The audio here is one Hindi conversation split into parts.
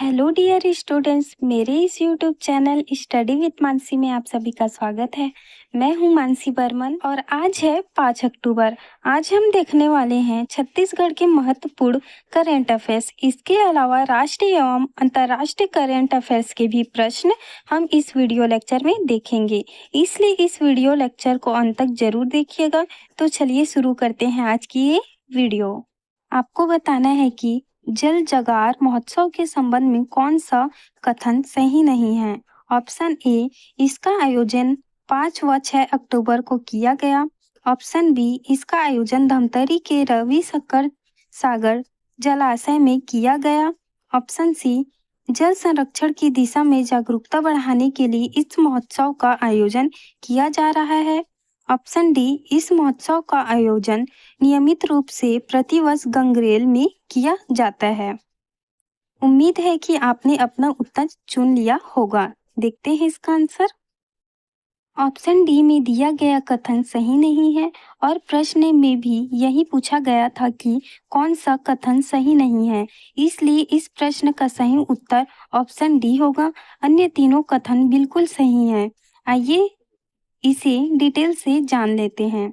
हेलो डियर स्टूडेंट्स, मेरे इस YouTube channel study with Mansi में आप सभी का स्वागत है। मैं हूं मानसी बर्मन और आज है 5 अक्टूबर। आज हम देखने वाले हैं छत्तीसगढ़ के महत्वपूर्ण करेंट अफेयर्स। इसके अलावा राष्ट्रीय एवं अंतर्राष्ट्रीय करेंट अफेयर्स के भी प्रश्न हम इस वीडियो लेक्चर में देखेंगे, इसलिए इस वीडियो लेक्चर को अंत तक जरूर देखिएगा। तो चलिए शुरू करते हैं आज की ये वीडियो। आपको बताना है कि जल जगार महोत्सव के संबंध में कौन सा कथन सही नहीं है। ऑप्शन ए, इसका आयोजन 5 व 6 अक्टूबर को किया गया। ऑप्शन बी, इसका आयोजन धमतरी के रवि शंकर सागर जलाशय में किया गया। ऑप्शन सी, जल संरक्षण की दिशा में जागरूकता बढ़ाने के लिए इस महोत्सव का आयोजन किया जा रहा है। ऑप्शन डी, इस महोत्सव का आयोजन नियमित रूप से प्रतिवर्ष गंगरेल में किया जाता है। उम्मीद है कि आपने अपना उत्तर चुन लिया होगा। देखते हैं इसका आंसर। ऑप्शन डी में दिया गया कथन सही नहीं है और प्रश्न में भी यही पूछा गया था कि कौन सा कथन सही नहीं है, इसलिए इस प्रश्न का सही उत्तर ऑप्शन डी होगा। अन्य तीनों कथन बिल्कुल सही हैं। आइए इसे डिटेल से जान लेते हैं।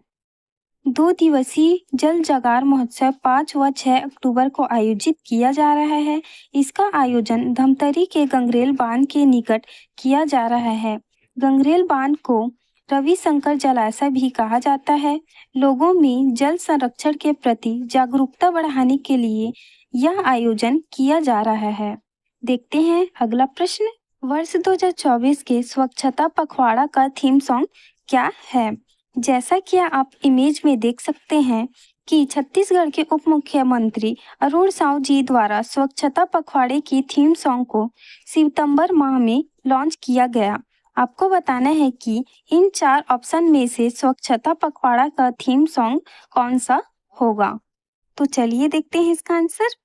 2 दिवसीय जल जगार महोत्सव 5 व 6 अक्टूबर को आयोजित किया जा रहा है। इसका आयोजन धमतरी के गंगरेल बांध के निकट किया जा रहा है। गंगरेल बांध को रविशंकर जलाशय भी कहा जाता है। लोगों में जल संरक्षण के प्रति जागरूकता बढ़ाने के लिए यह आयोजन किया जा रहा है। देखते हैं अगला प्रश्न। वर्ष 2024 के स्वच्छता पखवाड़ा का थीम सॉन्ग क्या है? जैसा कि आप इमेज में देख सकते हैं कि छत्तीसगढ़ के उप मुख्यमंत्री अरुण साव जी द्वारा स्वच्छता पखवाड़े की थीम सॉन्ग को सितंबर माह में लॉन्च किया गया। आपको बताना है कि इन 4 ऑप्शन में से स्वच्छता पखवाड़ा का थीम सॉन्ग कौन सा होगा। तो चलिए देखते हैं इसका आंसर।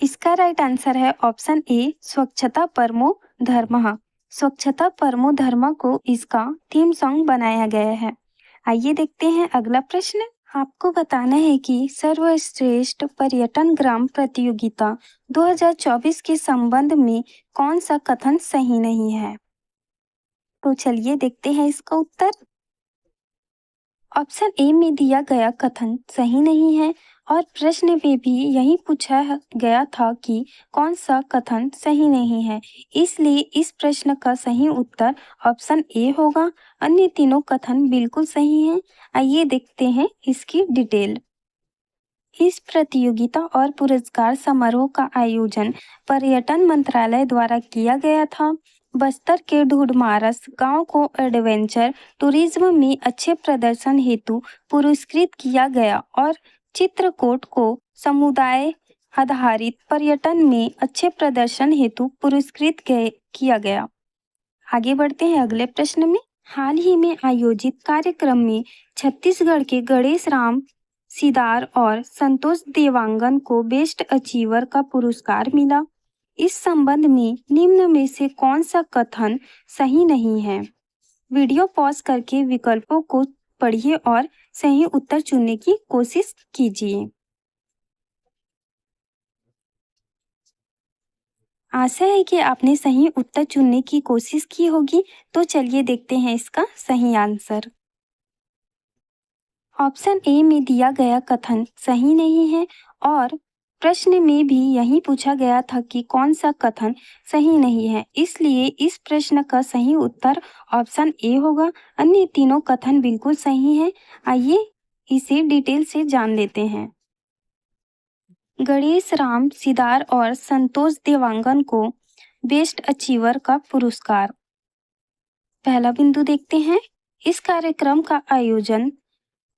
इसका राइट आंसर है ऑप्शन ए, स्वच्छता परमो धर्मः। स्वच्छता परमो धर्म को इसका थीम सॉन्ग बनाया गया है। आइए देखते हैं अगला प्रश्न। आपको बताना है कि सर्वश्रेष्ठ पर्यटन ग्राम प्रतियोगिता 2024 के संबंध में कौन सा कथन सही नहीं है। तो चलिए देखते हैं इसका उत्तर। ऑप्शन ए में दिया गया कथन सही नहीं है और प्रश्न में भी यही पूछा गया था कि कौन सा कथन सही नहीं है, इसलिए इस प्रश्न का सही उत्तर ऑप्शन ए होगा। अन्य तीनों कथन बिल्कुल सही हैं। आइए देखते हैं इसकी डिटेल। इस प्रतियोगिता और पुरस्कार समारोह का आयोजन पर्यटन मंत्रालय द्वारा किया गया था। बस्तर के ढूढ़मारस गांव को एडवेंचर टूरिज्म में अच्छे प्रदर्शन हेतु पुरस्कृत किया गया और चित्रकूट को समुदाय आधारित पर्यटन में अच्छे प्रदर्शन हेतु पुरस्कृत किया गया। आगे बढ़ते हैं अगले प्रश्न में। हाल ही में आयोजित कार्यक्रम में छत्तीसगढ़ के गणेश राम सिदार और संतोष देवांगन को बेस्ट अचीवर का पुरस्कार मिला। इस संबंध में निम्न में से कौन सा कथन सही नहीं है। वीडियो पॉज करके विकल्पों को पढ़िए और सही उत्तर चुनने की कोशिश कीजिए। आशा है कि आपने सही उत्तर चुनने की कोशिश की होगी। तो चलिए देखते हैं इसका सही आंसर। ऑप्शन ए में दिया गया कथन सही नहीं है और प्रश्न में भी यही पूछा गया था कि कौन सा कथन सही नहीं है, इसलिए इस प्रश्न का सही उत्तर ऑप्शन ए होगा। अन्य तीनों कथन बिल्कुल सही हैं। आइए इसे डिटेल से जान लेते हैं। गणेश राम सिदार और संतोष देवांगन को बेस्ट अचीवर का पुरस्कार। पहला बिंदु देखते हैं। इस कार्यक्रम का आयोजन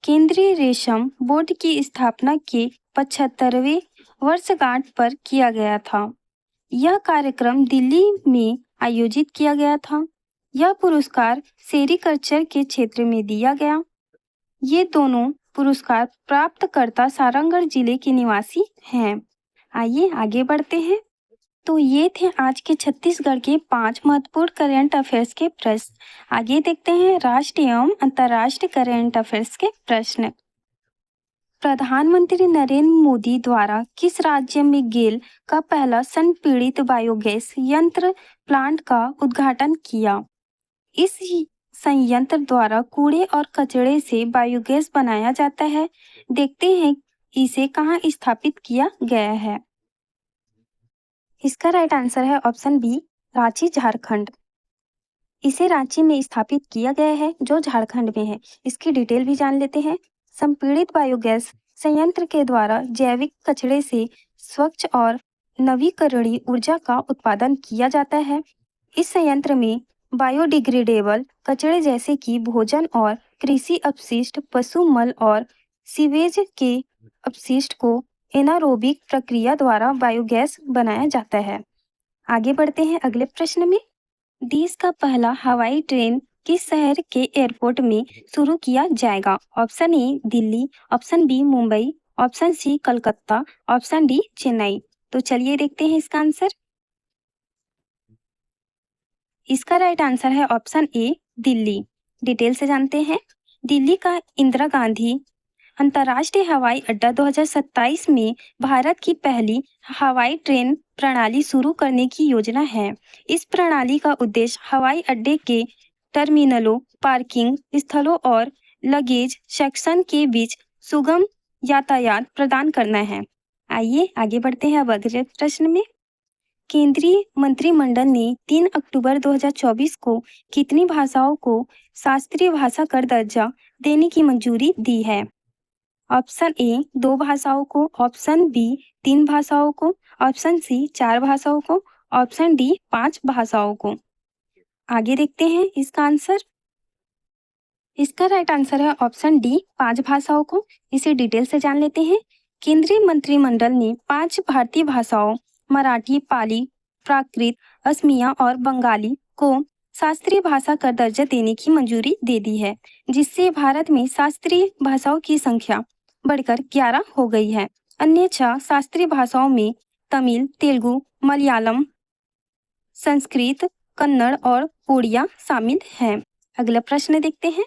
केंद्रीय रेशम बोर्ड की स्थापना के 75वें वर्षगांठ पर किया गया था। यह कार्यक्रम दिल्ली में आयोजित किया गया था। यह पुरस्कार सेरीकल्चर के क्षेत्र में दिया गया। ये दोनों पुरस्कार प्राप्तकर्ता सारंगढ़ जिले के निवासी हैं। आइए आगे बढ़ते हैं। तो ये थे आज के छत्तीसगढ़ के 5 महत्वपूर्ण करेंट अफेयर्स के प्रश्न। आगे देखते हैं राष्ट्रीय एवं अंतर्राष्ट्रीय करेंट अफेयर्स के प्रश्न। प्रधानमंत्री नरेंद्र मोदी द्वारा किस राज्य में गेल का पहला संपीड़ित बायोगैस यंत्र प्लांट का उद्घाटन किया? इस संयंत्र द्वारा कूड़े और कचरे से बायोगैस बनाया जाता है। देखते हैं इसे कहाँ स्थापित किया गया है। इसका राइट आंसर है ऑप्शन बी, रांची, झारखंड। इसे रांची में स्थापित किया गया है जो झारखंड में है। इसकी डिटेल भी जान लेते हैं। संपीड़ित बायोगैस संयंत्र के द्वारा जैविक कचरे से स्वच्छ और नवीकरणीय ऊर्जा का उत्पादन किया जाता है। इस संयंत्र में बायोडिग्रेडेबल कचरे जैसे कि भोजन और कृषि अपशिष्ट, पशु मल और सीवेज के अपशिष्ट को एनारोबिक प्रक्रिया द्वारा बायोगैस बनाया जाता है। आगे बढ़ते हैं अगले प्रश्न में। देश का पहला हवाई ट्रेन किस शहर के एयरपोर्ट में शुरू किया जाएगा? Option A Delhi, option B Mumbai, option C Calcutta, option D Chennai. तो चलिए देखते हैं इसका आंसर। इसका राइट आंसर है ऑप्शन ए दिल्ली। डिटेल से जानते हैं। दिल्ली का इंदिरा गांधी अंतर्राष्ट्रीय हवाई अड्डा 2027 में भारत की पहली हवाई ट्रेन प्रणाली शुरू करने की योजना है। इस प्रणाली का उद्देश्य हवाई अड्डे के टर्मिनलों, पार्किंग स्थलों और लगेज सेक्शन के बीच सुगम यातायात प्रदान करना है। आइए आगे बढ़ते हैं अब अगले प्रश्न में। केंद्रीय मंत्रिमंडल ने 3 अक्टूबर 2024 को कितनी भाषाओं को शास्त्रीय भाषा का दर्जा देने की मंजूरी दी है? ऑप्शन ए 2 भाषाओं को, ऑप्शन बी 3 भाषाओं को, ऑप्शन सी 4 भाषाओं को, ऑप्शन डी 5 भाषाओं को। आगे देखते हैं इसका आंसर। इसका राइट आंसर है ऑप्शन डी 5 भाषाओं को। इसे डिटेल से जान लेते हैं। केंद्रीय मंत्रिमंडल ने 5 भारतीय भाषाओं मराठी, पाली, प्राकृत, असमिया और बंगाली को शास्त्रीय भाषा का दर्जा देने की मंजूरी दे दी है, जिससे भारत में शास्त्रीय भाषाओं की संख्या बढ़कर 11 हो गई है। अन्य 6 शास्त्रीय भाषाओं में तमिल, तेलुगु, मलयालम, संस्कृत, कन्नड़ और उड़िया शामिल हैं। अगला प्रश्न देखते हैं।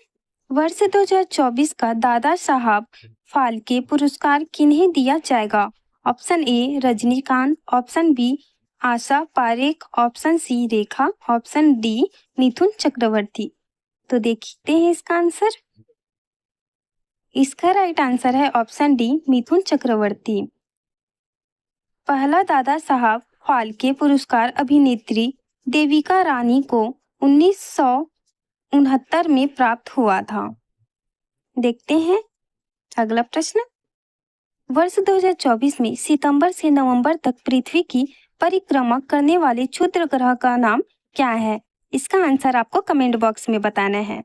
वर्ष 2024 का दादा साहब फाल्के पुरस्कार किन्हें दिया जाएगा? Option A Rajinikanth, option B Asha Parekh, option C Rekha, option D Mithun Chakraborty. तो देखते हैं इसका आंसर। इसका राइट आंसर है ऑप्शन डी मिथुन चक्रवर्ती। पहला दादा साहब फाल्के पुरस्कार अभिनेत्री देविका रानी को 1969 में प्राप्त हुआ था। देखते हैं अगला प्रश्न। वर्ष 2024 में सितंबर से नवंबर तक पृथ्वी की परिक्रमा करने वाले क्षुद्र ग्रह का नाम क्या है? इसका आंसर आपको कमेंट बॉक्स में बताना है।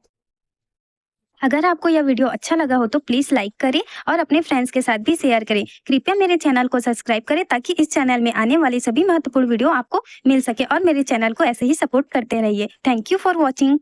अगर आपको यह वीडियो अच्छा लगा हो तो प्लीज़ लाइक करें और अपने फ्रेंड्स के साथ भी शेयर करें। कृपया मेरे चैनल को सब्सक्राइब करें ताकि इस चैनल में आने वाली सभी महत्वपूर्ण वीडियो आपको मिल सके और मेरे चैनल को ऐसे ही सपोर्ट करते रहिए। Thank you for watching.